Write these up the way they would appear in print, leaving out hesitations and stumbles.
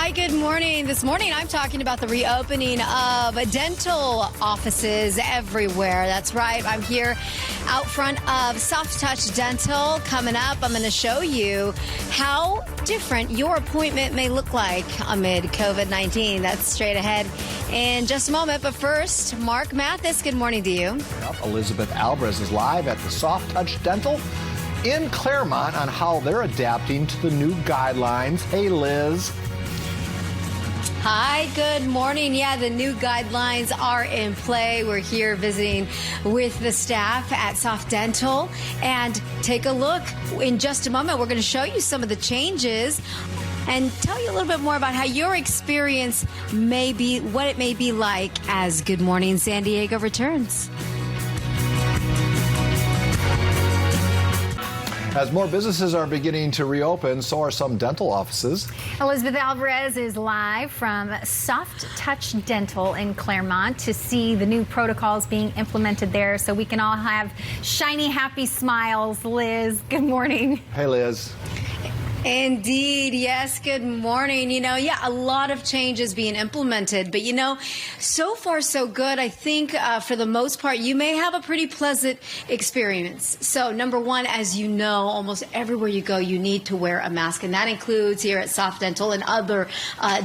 Hi, good morning. This morning I'm talking about the reopening of dental offices everywhere. That's right. I'm here out front of Soft Touch Dental. Coming up, I'm going to show you how different your appointment may look like amid COVID-19. That's straight ahead in just a moment. But first, Mark Mathis, good morning to you. Elizabeth Alvarez is live at the Soft Touch Dental in Clairemont on how they're adapting to the new guidelines. Hey, Liz. Hi, good morning. Yeah, the new guidelines are in play. We're here visiting with the staff at Soft Dental. And take a look. In just a moment, we're going to show you some of the changes and tell you a little bit more about how your experience may be, what it may be like as Good Morning San Diego returns. As more businesses are beginning to reopen, so are some dental offices. Elizabeth Alvarez is live from Soft Touch Dental in Clairemont to see the new protocols being implemented there so we can all have shiny, happy smiles. Liz, good morning. Hey, Liz. Indeed. Yes. Good morning. A lot of changes being implemented, but so far so good. I think for the most part, you may have a pretty pleasant experience. So number one, as you know, almost everywhere you go, you need to wear a mask, and that includes here at Soft Dental and other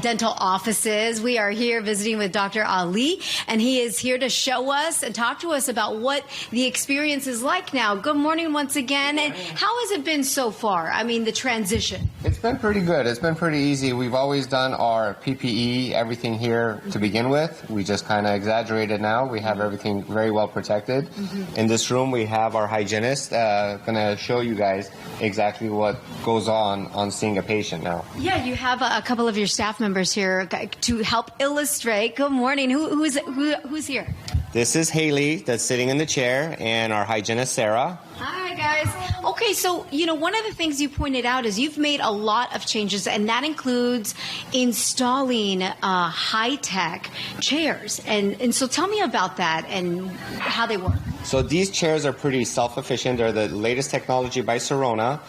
dental offices. We are here visiting with Dr. Ali, and he is here to show us and talk to us about what the experience is like now. Good morning once again. And how has it been so far? I mean, the transition. It's been pretty good. It's been pretty easy. We've always done our PPE, everything here to begin with. We just kind of exaggerated now. We have everything very well protected. In this room, we have our hygienist going to show you guys exactly what goes on seeing a patient now. Yeah, you have a couple of your staff members here to help illustrate. Good morning. Who's here? This is Haley that's sitting in the chair, and our hygienist, Sarah. Hi, guys. Okay, so, one of the things you pointed out is you've made a lot of changes, and that includes installing high-tech chairs. And so tell me about that and how they work. So these chairs are pretty self-efficient. They're the latest technology by Sirona.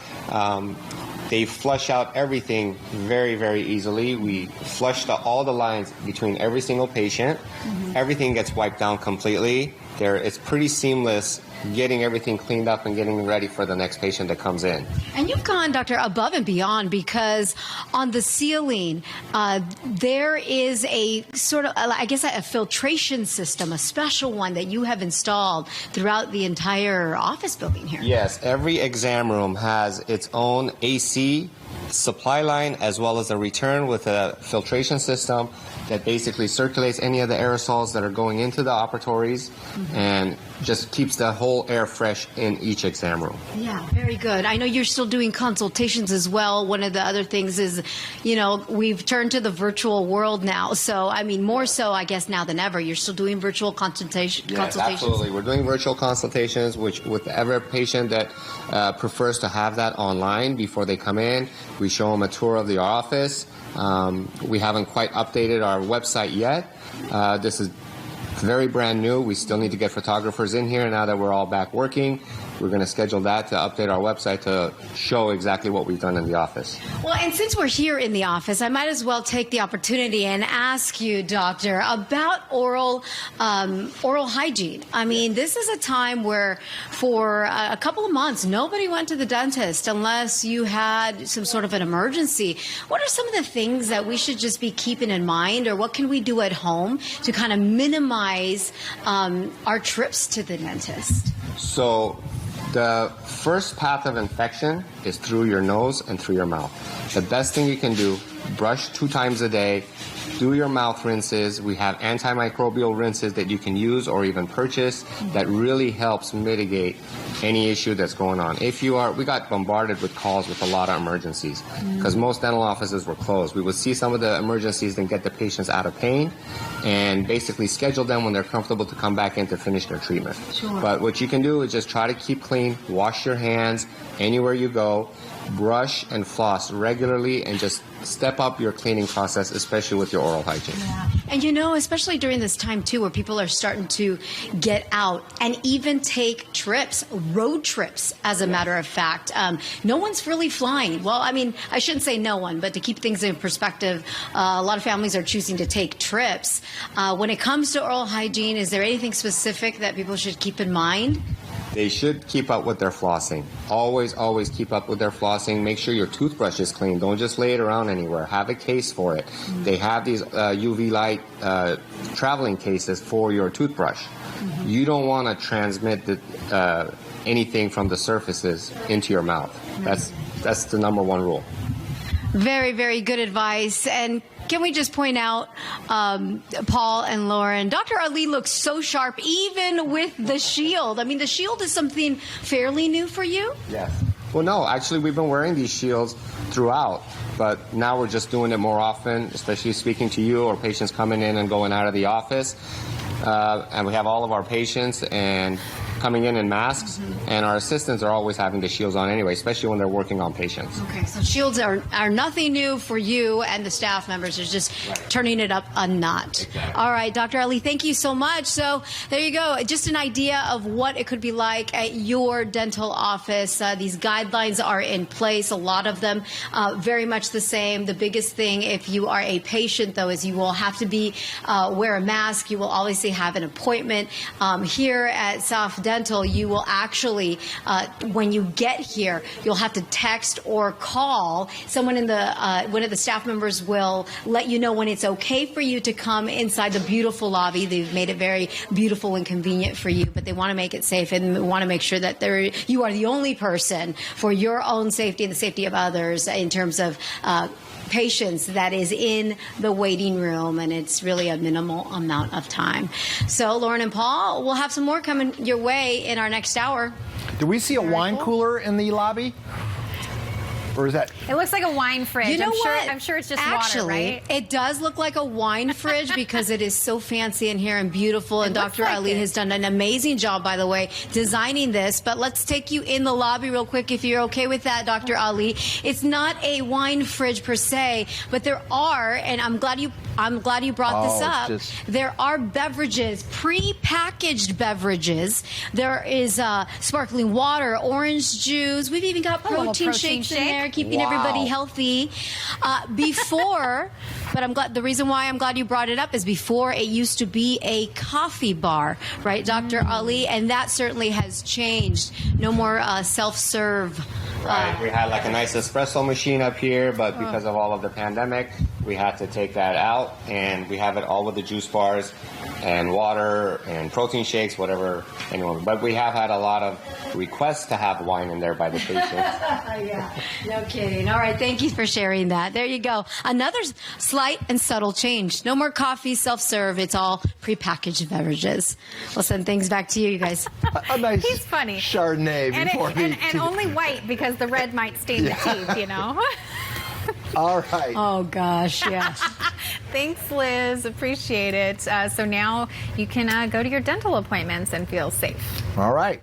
They flush out everything very, very easily. We flush all the lines between every single patient. Everything gets wiped down completely. It's pretty seamless getting everything cleaned up and getting ready for the next patient that comes in. And you've gone, Doctor, above and beyond, because on the ceiling, there is a sort of, a filtration system, a special one that you have installed throughout the entire office building here. Yes, every exam room has its own AC supply line as well as a return with a filtration system that basically circulates any of the aerosols that are going into the operatories and just keeps the whole air fresh in each exam room. Yeah, very good. I know you're still doing consultations as well. One of the other things is, we've turned to the virtual world now. So, more so, I guess, now than ever, you're still doing virtual consultations. Yes, absolutely. We're doing virtual consultations, which with every patient that prefers to have that online before they come in, we show them a tour of the office. We haven't quite updated our website yet. This is very brand new. We still need to get photographers in here now that we're all back working. We're going to schedule that to update our website to show exactly what we've done in the office. Well, and since we're here in the office, I might as well take the opportunity and ask you, Doctor, about oral hygiene. This is a time where for a couple of months, nobody went to the dentist unless you had some sort of an emergency. What are some of the things that we should just be keeping in mind, or what can we do at home to kind of minimize our trips to the dentist? So the first path of infection is through your nose and through your mouth. The best thing you can do, brush 2 times a day, do your mouth rinses. We have antimicrobial rinses that you can use or even purchase that really helps mitigate any issue that's going on. We got bombarded with calls with a lot of emergencies because most dental offices were closed. We would see some of the emergencies and get the patients out of pain and basically schedule them when they're comfortable to come back in to finish their treatment. Sure. But what you can do is just try to keep clean, wash your hands anywhere you go. brush and floss regularly and just step up your cleaning process, especially with your oral hygiene. Yeah. And you know, especially during this time too, where people are starting to get out and even take trips, road trips, as a matter of fact. No one's really flying. Well, I mean, I shouldn't say no one, but to keep things in perspective, a lot of families are choosing to take trips. When it comes to oral hygiene, is there anything specific that people should keep in mind? They should keep up with their flossing. Always, always keep up with their flossing. Make sure your toothbrush is clean. Don't just lay it around anywhere. Have a case for it. They have these UV light traveling cases for your toothbrush. You don't want to transmit anything from the surfaces into your mouth. That's the number one rule. Very, very good advice. And can we just point out, Paul and Lauren, Dr. Ali looks so sharp, even with the shield. I mean, the shield is something fairly new for you? Yes. Well, no, actually, we've been wearing these shields throughout, but now we're just doing it more often, especially speaking to you or patients coming in and going out of the office. And we have all of our patients and coming in masks, and our assistants are always having the shields on anyway, especially when they're working on patients. Okay, so shields are nothing new for you and the staff members. It's just turning it up a notch. Exactly. All right, Dr. Ali, thank you so much. So there you go. Just an idea of what it could be like at your dental office. These guidelines are in place, a lot of them very much the same. The biggest thing, if you are a patient, though, is you will have to wear a mask. You will obviously have an appointment. Here at Soft Dental, you will actually, when you get here, you'll have to text or call. Someone in one of the staff members will let you know when it's okay for you to come inside the beautiful lobby. They've made it very beautiful and convenient for you, but they want to make it safe and want to make sure that you are the only person for your own safety and the safety of others in terms of patients that is in the waiting room, and it's really a minimal amount of time. So Lauren and Paul, we'll have some more coming your way in our next hour. Do we see a wine cooler in the lobby? Or is that? It looks like a wine fridge. You know what? I'm sure it's just Actually, water, right? it does look like a wine fridge because it is so fancy in here and beautiful. And Dr. like Ali it. has done an amazing job, by the way, designing this. But let's take you in the lobby real quick, if you're okay with that, Dr. Ali. It's not a wine fridge per se, but there are, and I'm glad you brought this up. There are beverages, pre-packaged beverages. There is sparkling water, orange juice. We've even got protein shakes in there, keeping everybody healthy. Before, but the reason why I'm glad you brought it up is before it used to be a coffee bar, right, Dr. Ali? And that certainly has changed. No more self-serve. Right, we had like a nice espresso machine up here, but because of all of the pandemic, we had to take that out, and we have it all with the juice bars and water and protein shakes, whatever anyone. But we have had a lot of requests to have wine in there by the patients. Yeah, no kidding. All right, thank you for sharing that. There you go. Another slight and subtle change. No more coffee, self-serve. It's all prepackaged beverages. We'll send things back to you guys. A nice He's funny. Chardonnay before and only white because the red might stain the teeth, you know? All right. Oh, gosh, yes. Thanks, Liz. Appreciate it. So now you can go to your dental appointments and feel safe. All right.